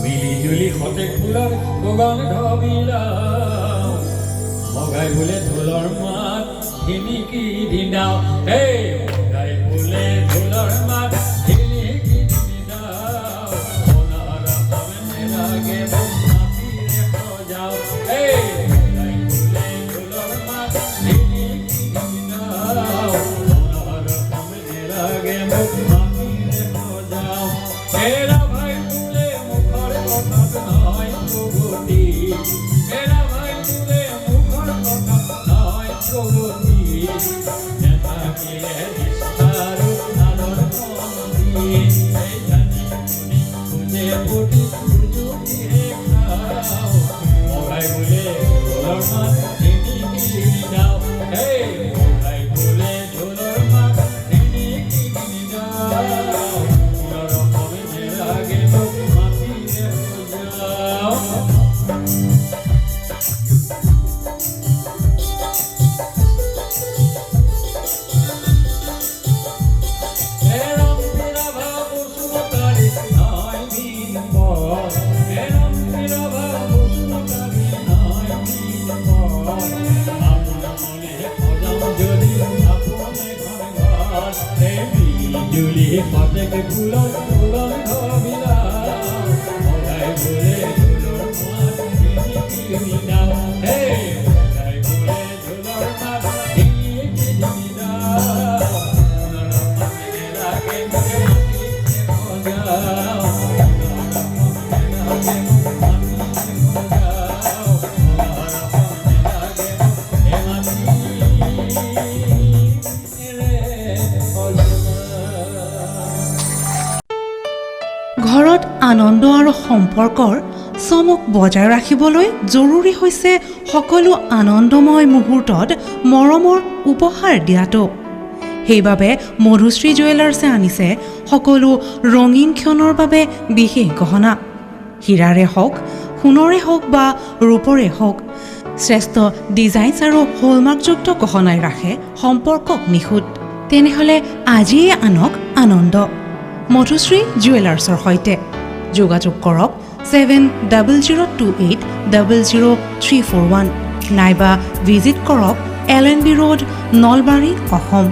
মিলি সতেক ফুলৰ সুগন্ধ বিলাও মগাই ফুলে ঢোলৰ মাত ধিনিকি ধিনাও এই মগাই ফুলে ঢোলৰ মাত ধিনিকি ধিনাও সোণাৰ পানে লাগে মাটিৰে সজাও এই মগাই ফুলে ঢোলৰ মাত ধিনিকি ধিনাও সোণাৰ পানে লাগে মাটিৰে সজাও এৰা ভাই ফুলে মুখৰ কথাত নহয় গগতি এৰা ভাই ফুলে মুখৰ কথাত নহয় গগতি নেথাকিলে নিষ্ঠাৰো আদৰ মন্দি এই জানি শুনি খুঁজে পুতি সুযোগিহে খাও মগাই ফুলে ঢোলৰ মাত ধিনিকি ধিনাও এই মগাই ফুলে ঢোলৰ মাত ধিনিকি ধিনাও সোণাৰ পানে লাগে মাটিৰে সজাও এরম বিরাভা বসুমতারি নয় দিনপর এরম বিরাভা বসুমতারি নয় দিনপর আপন মনে খোঁজাও যদি আপনে ঘর বিজুলি ফটেক ফুলৰ সুগন্ধ বিলাও মগাই ফুলে ঢোলৰ মাত ধিনিকি ধিনাও এই মগাই ফুলে ঢোলৰ মাত ধিনিকি ধিনাও সোণাৰ পানে লাগে মাটিৰে সজাও সোণাৰ পানে লাগে মাটিৰে সজাও সোণাৰ পানে লাগে মাটিৰে সজাও ঘৰত আনন্দ আৰু সম্পৰ্কৰ চমক বজাই ৰাখিবলৈ জৰুৰী হৈছে সকলো আনন্দময় মুহূৰ্তত মৰমৰ উপহাৰ দিয়াটো। সেইবাবে মধুশ্ৰী জুৱেলাৰ্ছে আনিছে সকলো ৰঙীন ক্ষণৰ বাবে বিশেষ গহনা। হীৰাৰে হওক, সোণৰে হওক বা ৰূপৰে হওক, শ্ৰেষ্ঠ ডিজাইনছ আৰু হলমাৰ্কযুক্ত গহনাই ৰাখে সম্পৰ্কক নিখুঁত। তেনেহ'লে আজিয়ে আনক আনন্দ মধুশ্ৰী জুৱেলাৰ্ছৰ সৈতে। যোগাযোগ কৰক 7028000341 নাইবা ভিজিট কৰক LNB ৰোড, নলবাৰী, অসম।